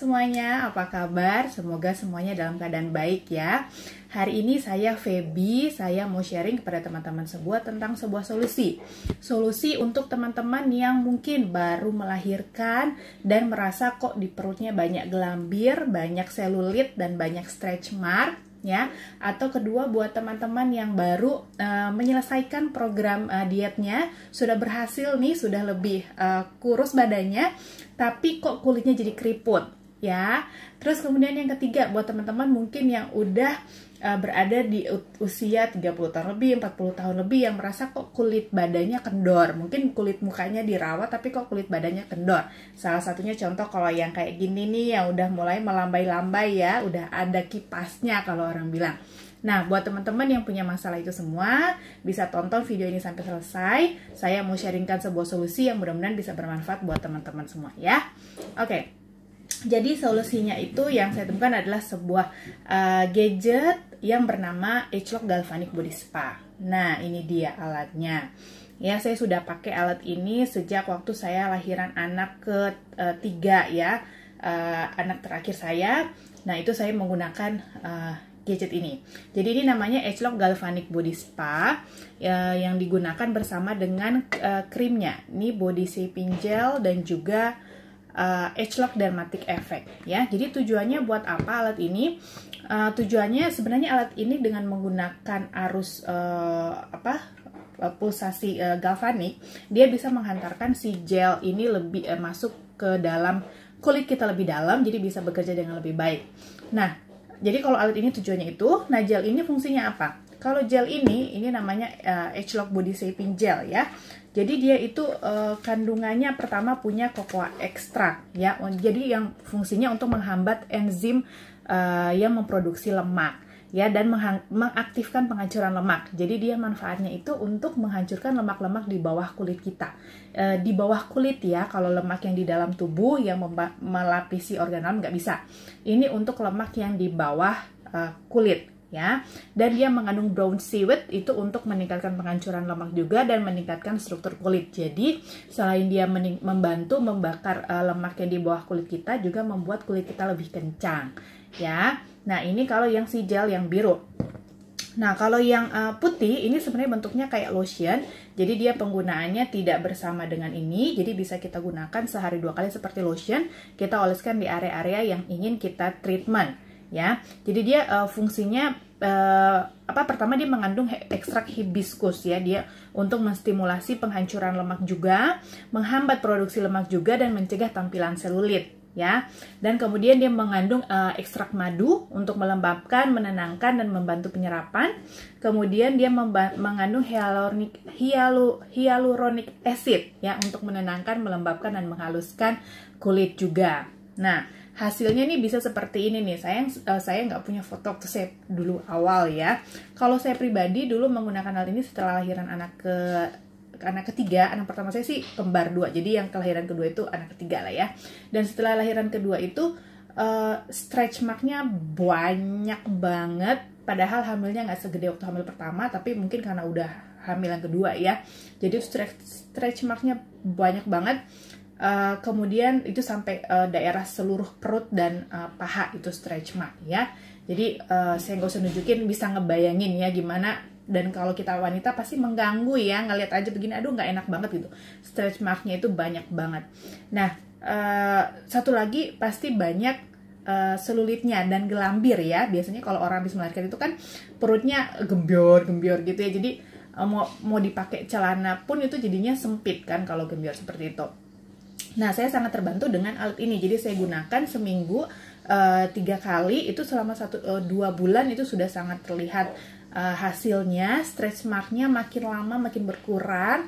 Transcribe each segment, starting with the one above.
semuanya, apa kabar? Semoga semuanya dalam keadaan baik ya. Hari ini saya Feby, saya mau sharing kepada teman-teman tentang sebuah solusi. Solusi untuk teman-teman yang mungkin baru melahirkan dan merasa kok di perutnya banyak gelambir, banyak selulit, dan banyak stretch mark. Ya, atau kedua buat teman-teman yang baru menyelesaikan program dietnya, sudah berhasil nih, sudah lebih kurus badannya, tapi kok kulitnya jadi keriput ya. Terus kemudian yang ketiga buat teman-teman mungkin yang udah berada di usia 30 tahun lebih, 40 tahun lebih, yang merasa kok kulit badannya kendor. Mungkin kulit mukanya dirawat tapi kok kulit badannya kendor. Salah satunya contoh kalau yang kayak gini nih, yang udah mulai melambai-lambai ya, udah ada kipasnya kalau orang bilang. Nah, buat teman-teman yang punya masalah itu semua, bisa tonton video ini sampai selesai. Saya mau sharingkan sebuah solusi yang mudah-mudahan bisa bermanfaat buat teman-teman semua ya. Oke. Jadi solusinya itu yang saya temukan adalah sebuah gadget yang bernama Agelock Galvanic Body Spa. Nah, ini dia alatnya. Ya, saya sudah pakai alat ini sejak waktu saya lahiran anak ketiga ya, anak terakhir saya. Nah, itu saya menggunakan gadget ini. Jadi ini namanya Agelock Galvanic Body Spa yang digunakan bersama dengan krimnya. Ini body shaping gel dan juga Agelock Dermatic Effect ya. Jadi tujuannya buat apa alat ini? Tujuannya sebenarnya alat ini dengan menggunakan arus pulsasi galvanik, dia bisa menghantarkan si gel ini lebih masuk ke dalam kulit kita lebih dalam, jadi bisa bekerja dengan lebih baik. Nah, jadi kalau alat ini tujuannya itu, nah gel ini fungsinya apa? Kalau gel ini namanya Agelock Body Shaping Gel ya. Jadi dia itu kandungannya pertama punya cocoa extract ya. Jadi yang fungsinya untuk menghambat enzim yang memproduksi lemak ya, dan mengaktifkan penghancuran lemak. Jadi dia manfaatnya itu untuk menghancurkan lemak-lemak di bawah kulit kita. Di bawah kulit ya, kalau lemak yang di dalam tubuh yang melapisi organ dalam nggak bisa. Ini untuk lemak yang di bawah kulit ya, dan dia mengandung brown seaweed itu untuk meningkatkan penghancuran lemak juga dan meningkatkan struktur kulit. Jadi selain dia membantu membakar lemak yang di bawah kulit kita, juga membuat kulit kita lebih kencang ya. Nah, ini kalau yang si gel yang biru. Nah, kalau yang putih ini sebenarnya bentuknya kayak lotion. Jadi dia penggunaannya tidak bersama dengan ini. Jadi bisa kita gunakan sehari 2 kali seperti lotion. Kita oleskan di area-area yang ingin kita treatment ya. Jadi dia fungsinya pertama dia mengandung ekstrak hibiscus ya, dia untuk menstimulasi penghancuran lemak juga, menghambat produksi lemak juga, dan mencegah tampilan selulit ya. Dan kemudian dia mengandung ekstrak madu untuk melembabkan, menenangkan, dan membantu penyerapan. Kemudian dia mengandung hyaluronic acid ya, untuk menenangkan, melembabkan, dan menghaluskan kulit juga. Nah, hasilnya nih bisa seperti ini nih. Saya nggak punya foto waktu saya dulu awal ya. Kalau saya pribadi dulu menggunakan hal ini setelah lahiran anak ketiga. Anak pertama saya sih kembar 2, jadi yang kelahiran kedua itu anak ketiga lah ya. Dan setelah lahiran kedua itu stretch marknya banyak banget. Padahal hamilnya nggak segede waktu hamil pertama, tapi mungkin karena udah hamil yang kedua ya. Jadi stretch marknya banyak banget. Kemudian itu sampai daerah seluruh perut dan paha itu stretch mark ya. Jadi saya nggak usah nunjukin, bisa ngebayangin ya gimana. Dan kalau kita wanita pasti mengganggu ya, ngeliat aja begini, aduh nggak enak banget gitu. Stretch marknya itu banyak banget. Nah, satu lagi pasti banyak selulitnya dan gelambir ya. Biasanya kalau orang habis melahirkan itu kan perutnya gembior gitu ya. Jadi mau dipakai celana pun itu jadinya sempit kan kalau gembior seperti itu. Nah, saya sangat terbantu dengan alat ini. Jadi saya gunakan seminggu 3 kali, itu selama 2 bulan itu sudah sangat terlihat hasilnya. Stretch marknya makin lama makin berkurang.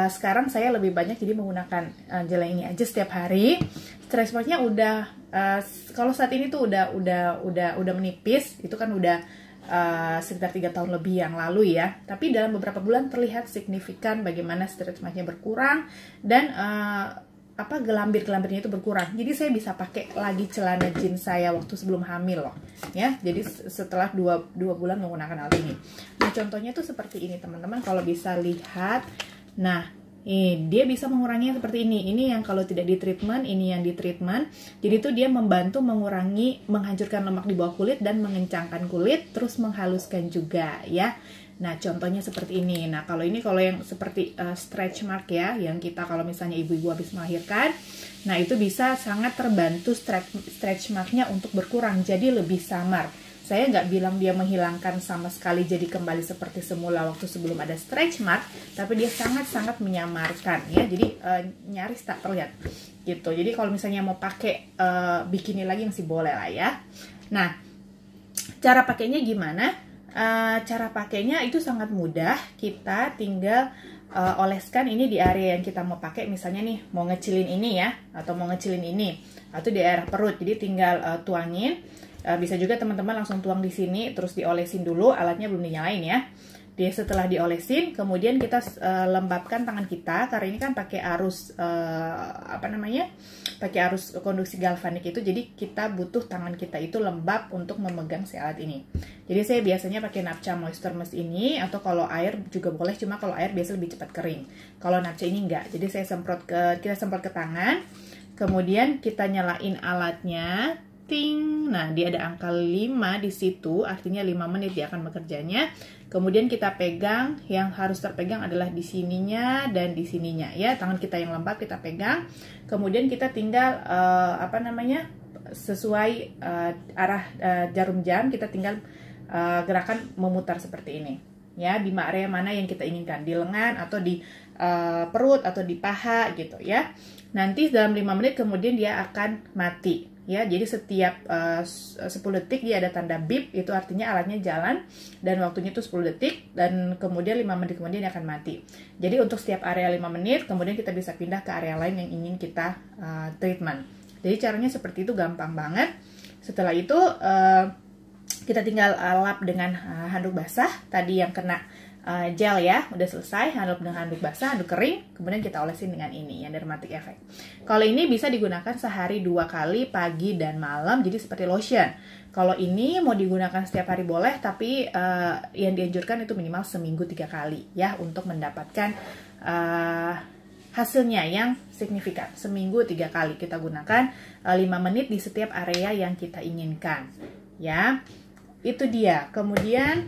Sekarang saya lebih banyak jadi menggunakan gel ini aja setiap hari. Stretch marknya udah kalau saat ini tuh udah menipis. Itu kan udah sekitar 3 tahun lebih yang lalu ya. Tapi dalam beberapa bulan terlihat signifikan bagaimana stretch marknya berkurang dan gelambir-gelambirnya itu berkurang. Jadi saya bisa pakai lagi celana jeans saya waktu sebelum hamil loh ya. Jadi setelah 2 bulan menggunakan hal ini. Nah, contohnya tuh seperti ini teman-teman, kalau bisa lihat. Nah, Dia bisa mengurangi seperti ini. Ini yang kalau tidak di treatment, ini yang di treatment. Jadi itu dia membantu mengurangi, menghancurkan lemak di bawah kulit dan mengencangkan kulit, terus menghaluskan juga ya. Nah, contohnya seperti ini. Nah, kalau yang seperti stretch mark ya, yang kita kalau misalnya ibu-ibu habis melahirkan, nah itu bisa sangat terbantu stretch marknya untuk berkurang, jadi lebih samar. Saya nggak bilang dia menghilangkan sama sekali jadi kembali seperti semula waktu sebelum ada stretch mark, tapi dia sangat-sangat menyamarkan ya, jadi nyaris tak terlihat gitu. Jadi kalau misalnya mau pakai bikini lagi masih boleh lah ya. Nah, cara pakainya gimana? Cara pakainya itu sangat mudah, kita tinggal oleskan ini di area yang kita mau pakai, misalnya nih mau ngecilin ini ya, atau mau ngecilin ini, atau di daerah perut, jadi tinggal tuangin. Bisa juga teman-teman langsung tuang di sini, terus diolesin dulu, alatnya belum dinyalain ya. Dia setelah diolesin, kemudian kita lembabkan tangan kita, karena ini kan pakai arus pakai arus konduksi galvanik itu, jadi kita butuh tangan kita itu lembab untuk memegang si alat ini. Jadi saya biasanya pakai Napcha Moisture Mist ini, atau kalau air juga boleh, cuma kalau air biasa lebih cepat kering. Kalau Napcha ini enggak, jadi kita semprot ke tangan, kemudian kita nyalain alatnya. Ting. Nah, dia ada angka 5 di situ, artinya 5 menit dia akan bekerjanya. Kemudian kita pegang, yang harus terpegang adalah di sininya dan di sininya ya. Tangan kita yang lembab kita pegang. Kemudian kita tinggal sesuai arah jarum jam, kita tinggal gerakan memutar seperti ini. Ya, di area mana yang kita inginkan, di lengan atau di perut atau di paha gitu ya. Nanti dalam 5 menit kemudian dia akan mati. Ya, jadi setiap 10 detik dia ada tanda beep, itu artinya alatnya jalan, dan waktunya itu 10 detik, dan kemudian 5 menit kemudian dia akan mati. Jadi untuk setiap area 5 menit, kemudian kita bisa pindah ke area lain yang ingin kita treatment. Jadi caranya seperti itu, gampang banget. Setelah itu kita tinggal lap dengan handuk basah, tadi yang kena gel ya, udah selesai, handuk dengan handuk basah, handuk kering, kemudian kita olesin dengan ini, yang Dermatic Effect. Kalau ini bisa digunakan sehari 2 kali, pagi dan malam, jadi seperti lotion. Kalau ini mau digunakan setiap hari boleh, tapi yang dianjurkan itu minimal seminggu 3 kali ya, untuk mendapatkan hasilnya yang signifikan. Seminggu 3 kali kita gunakan 5 menit di setiap area yang kita inginkan ya. Itu dia. Kemudian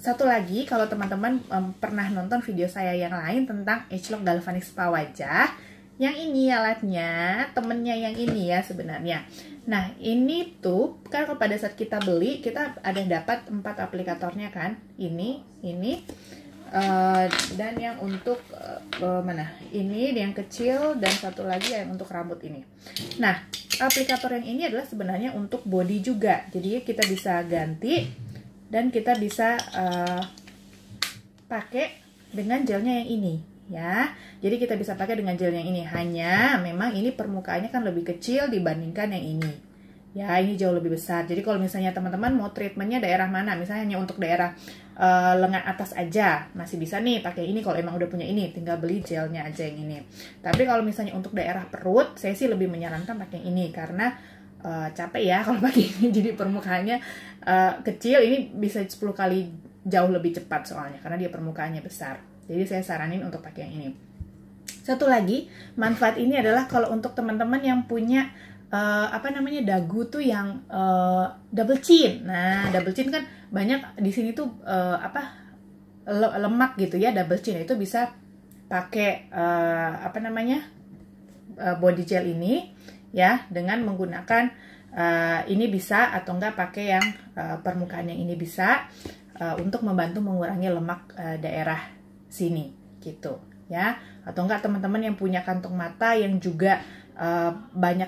satu lagi, kalau teman-teman pernah nonton video saya yang lain tentang Agelock Galvanic Spa wajah, yang ini alatnya, temennya yang ini ya sebenarnya. Nah, ini tuh kan pada saat kita beli, kita ada dapat 4 aplikatornya kan, ini, dan yang untuk mana? Ini yang kecil, dan satu lagi yang untuk rambut ini. Nah, aplikator yang ini adalah sebenarnya untuk body juga, jadi kita bisa ganti. Dan kita bisa pakai dengan gelnya yang ini ya. Jadi kita bisa pakai dengan gel yang ini, hanya memang ini permukaannya kan lebih kecil dibandingkan yang ini. Ya, ini jauh lebih besar. Jadi kalau misalnya teman-teman mau treatmentnya daerah mana, misalnya hanya untuk daerah lengan atas aja, masih bisa nih pakai ini. Kalau emang udah punya ini, tinggal beli gelnya aja yang ini. Tapi kalau misalnya untuk daerah perut, saya sih lebih menyarankan pakai yang ini, karena capek ya kalau pakai ini, jadi permukaannya kecil, ini bisa 10 kali jauh lebih cepat soalnya, karena dia permukaannya besar. Jadi saya saranin untuk pakai yang ini. Satu lagi, manfaat ini adalah kalau untuk teman-teman yang punya dagu tuh yang double chin. Nah, double chin kan banyak di sini tuh lemak gitu ya, double chin. Itu bisa pakai body gel ini ya, dengan menggunakan ini bisa, atau enggak pakai yang permukaan yang ini bisa, untuk membantu mengurangi lemak daerah sini gitu ya. Atau enggak teman-teman yang punya kantong mata yang juga banyak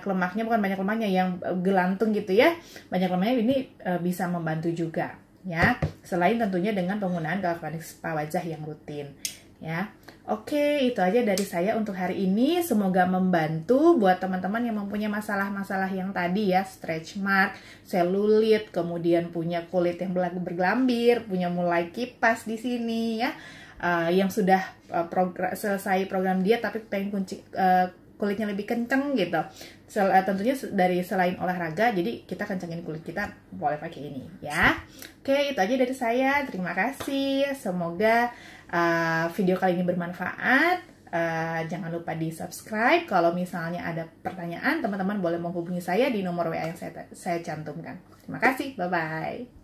lemaknya, bukan banyak lemaknya, yang gelantung gitu ya, banyak lemaknya, ini bisa membantu juga ya, selain tentunya dengan penggunaan Galvanic Spa wajah yang rutin ya. Oke, itu aja dari saya untuk hari ini. Semoga membantu buat teman-teman yang mempunyai masalah-masalah yang tadi ya, stretch mark, selulit, kemudian punya kulit yang bergelambir, punya mulai kipas di sini ya, yang sudah selesai program diet tapi pengen kulitnya lebih kenceng gitu. Tentunya dari selain olahraga, jadi kita kencengin kulit kita boleh pakai ini ya. Oke, itu aja dari saya. Terima kasih. Semoga video kali ini bermanfaat. Jangan lupa di subscribe. Kalau misalnya ada pertanyaan, teman-teman boleh menghubungi saya di nomor WA yang saya cantumkan. Terima kasih, bye-bye.